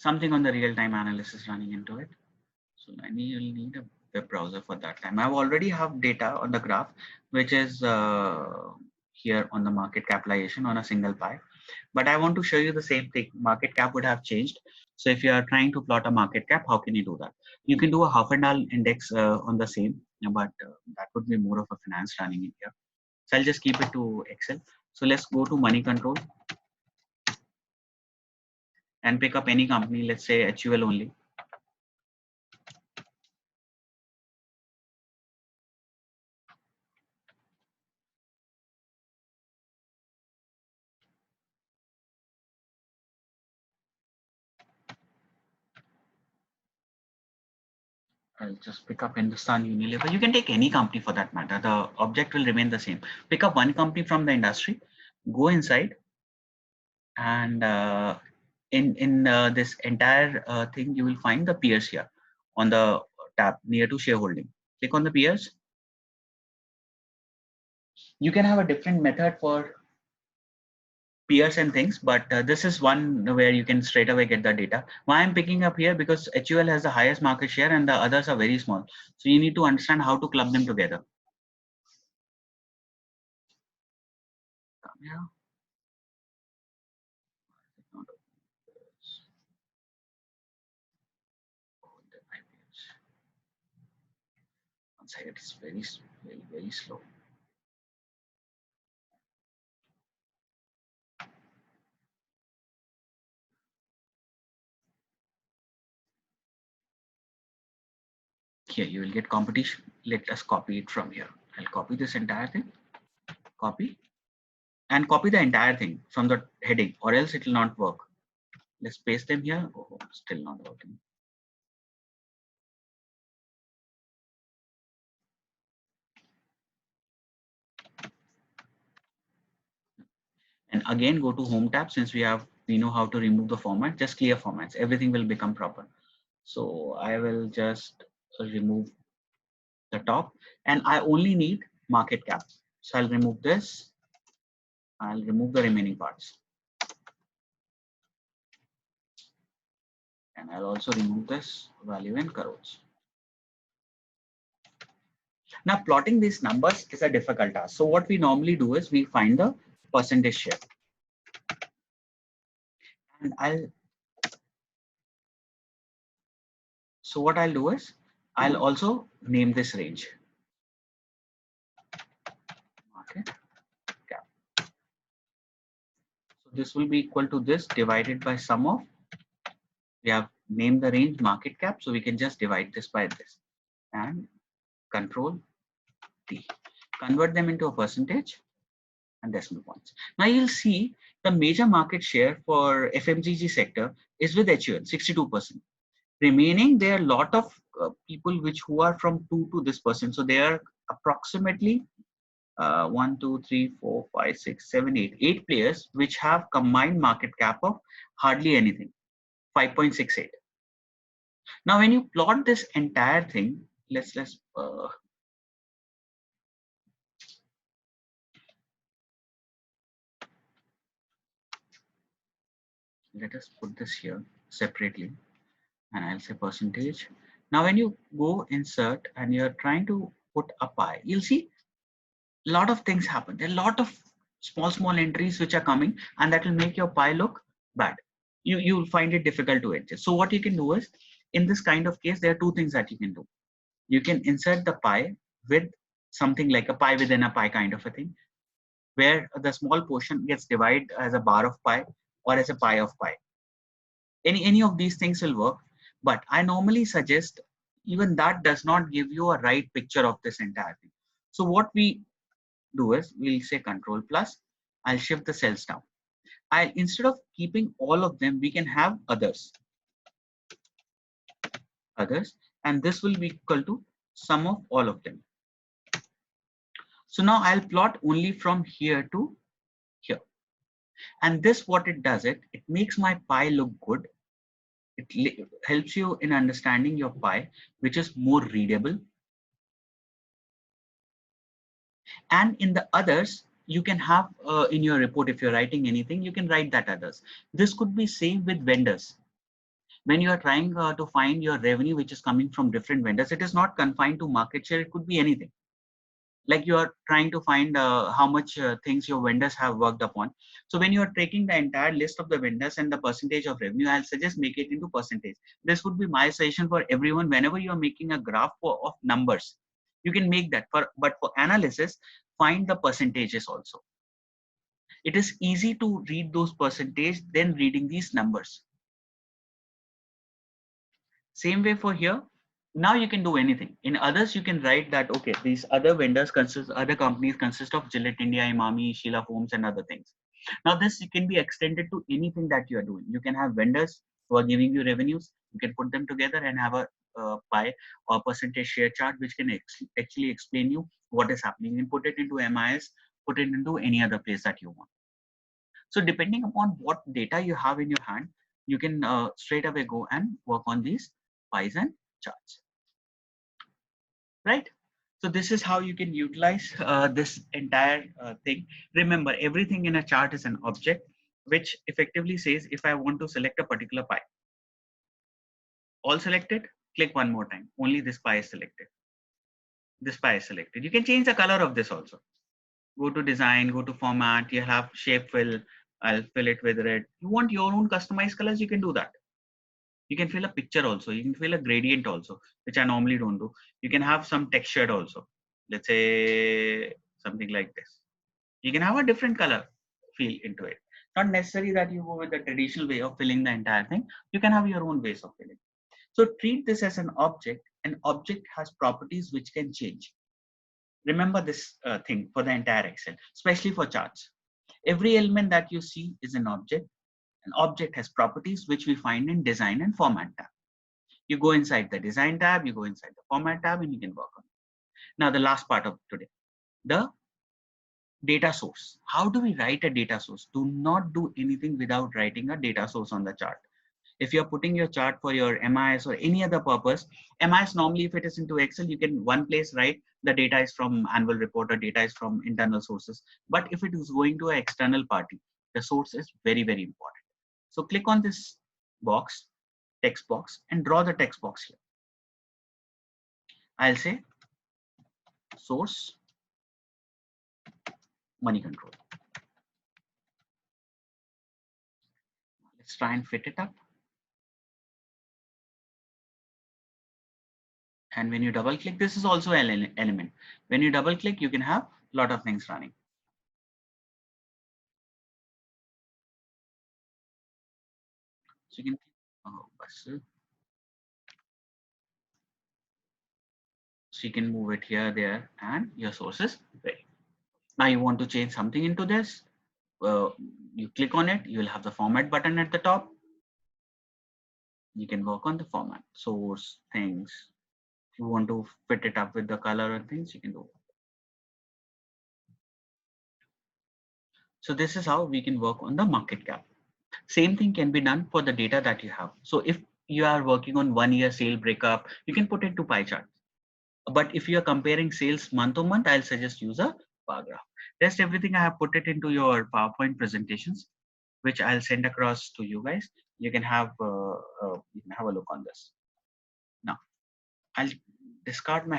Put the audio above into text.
something on the real-time analysis running into it. So you'll need a web browser for that time. I already have data on the graph, which is here on the market capitalization on a single pie. But I want to show you the same thing. Market cap would have changed. So if you are trying to plot a market cap, how can you do that? You can do a Hafendal index on the same, but that would be more of a finance running in here. So I'll just keep it to Excel. So let's go to money control and pick up any company, let's say HUL only. I'll just pick up Hindustan Unilever. You can take any company for that matter. The object will remain the same. Pick up one company from the industry, go inside, and in this entire thing, you will find the peers here on the tab near to shareholding. Click on the peers. You can have a different method for peers and things, but this is one where you can straight away get the data. Why I'm picking up here, because HUL has the highest market share and the others are very small. So you need to understand how to club them together. Yeah. One second, it's very slow. Here you will get competition. Let us copy it from here. I'll copy this entire thing, copy, and copy the entire thing from the heading, or else it will not work. Let's paste them here. Oh, still not working. And again, go to home tab. Since we know how to remove the format, just clear formats. Everything will become proper. So I will just remove the top, and I only need market cap. So I'll remove this. I'll remove the remaining parts. And I'll also remove this value in crores. Now plotting these numbers is a difficult task. So what we normally do is we find the percentage share. And so what I'll do is I'll also name this range. Market cap. So this will be equal to this divided by sum of, we have named the range market cap, so we can just divide this by this and control T. Convert them into a percentage and decimal points. Now you'll see the major market share for FMCG sector is with HUL, 62%. Remaining, there are a lot of people who are from 2 to this percent. So there are approximately 1, 2, 3, 4, 5, 6, 7, 8 players which have combined market cap of hardly anything, 5.68. Now when you plot this entire thing, let's let us put this here separately, and I'll say percentage. Now when you go insert and you're trying to put a pie, you'll see a lot of things happen. There are a lot of small entries which are coming, and that will make your pie look bad. You'll find it difficult to adjust. So what you can do is, in this kind of case, there are two things that you can do. You can insert the pie with something like a pie within a pie kind of a thing, where the small portion gets divided as a bar of pie or as a pie of pie. Any of these things will work, but I normally suggest even that does not give you a right picture of this entire thing. So what we do is we'll say control plus, I'll shift the cells down. Instead of keeping all of them, we can have others, and this will be equal to sum of all of them. So now I'll plot only from here to here. And this, what it does, it makes my pie look good. It helps you in understanding your pie, which is more readable. And in the others, you can have in your report, if you're writing anything, you can write that others. This could be same with vendors. When you are trying to find your revenue which is coming from different vendors, it is not confined to market share, it could be anything. Like you are trying to find how much things your vendors have worked upon. So when you are taking the entire list of the vendors and the percentage of revenue, I'll suggest make it into percentage. This would be my suggestion for everyone. Whenever you are making a graph of numbers, you can make that but for analysis, find the percentages also. It is easy to read those percentage than reading these numbers. Same way for here. Now you can do anything. In others, you can write that, okay, these other vendors consist, other companies consist of Gillette India, Imami, Sheila Foams, and other things. Now this can be extended to anything that you are doing. You can have vendors who are giving you revenues. You can put them together and have a pie or percentage share chart, which can actually explain you what is happening. You can put it into MIS, put it into any other place that you want. So depending upon what data you have in your hand, you can straight away go and work on these pies and charts, right? So this is how you can utilize this entire thing. Remember, everything in a chart is an object, which effectively says if I want to select a particular pie, all selected, click one more time. Only this pie is selected. This pie is selected. You can change the color of this also. Go to design, go to format, you have shape fill. I'll fill it with red. You want your own customized colors, you can do that. You can fill a picture also. You can fill a gradient also, which I normally don't do. You can have some textured also. Let's say something like this. You can have a different color feel into it. Not necessary that you go with the traditional way of filling the entire thing. You can have your own ways of filling. So treat this as an object. An object has properties which can change. Remember this thing for the entire Excel, especially for charts. Every element that you see is an object. An object has properties which we find in design and format tab. You go inside the design tab, you go inside the format tab, and you can work on it. Now, the last part of today, the data source. How do we write a data source? Do not do anything without writing a data source on the chart. If you're putting your chart for your MIS or any other purpose, MIS normally, if it is into Excel, you can one place write the data is from annual report or data is from internal sources. But if it is going to an external party, the source is very, very important. So click on this box, text box, and draw the text box here. I'll say source money control. Let's try and fit it up. And when you double click, this is also an element. When you double click, you can have a lot of things running. So you can so you can move it here, there, and your source is ready. Now you want to change something into this. You click on it, you will have the format button at the top. You can work on the format, source, things. If you want to fit it up with the color and things, you can do it. So this is how we can work on the market cap. Same thing can be done for the data that you have. So if you are working on 1 year sale breakup, you can put it to pie chart. But if you are comparing sales month to month, I'll suggest use a bar graph. Rest everything I have put it into your PowerPoint presentations, which I'll send across to you guys. You can have a look on this. Now I'll discard my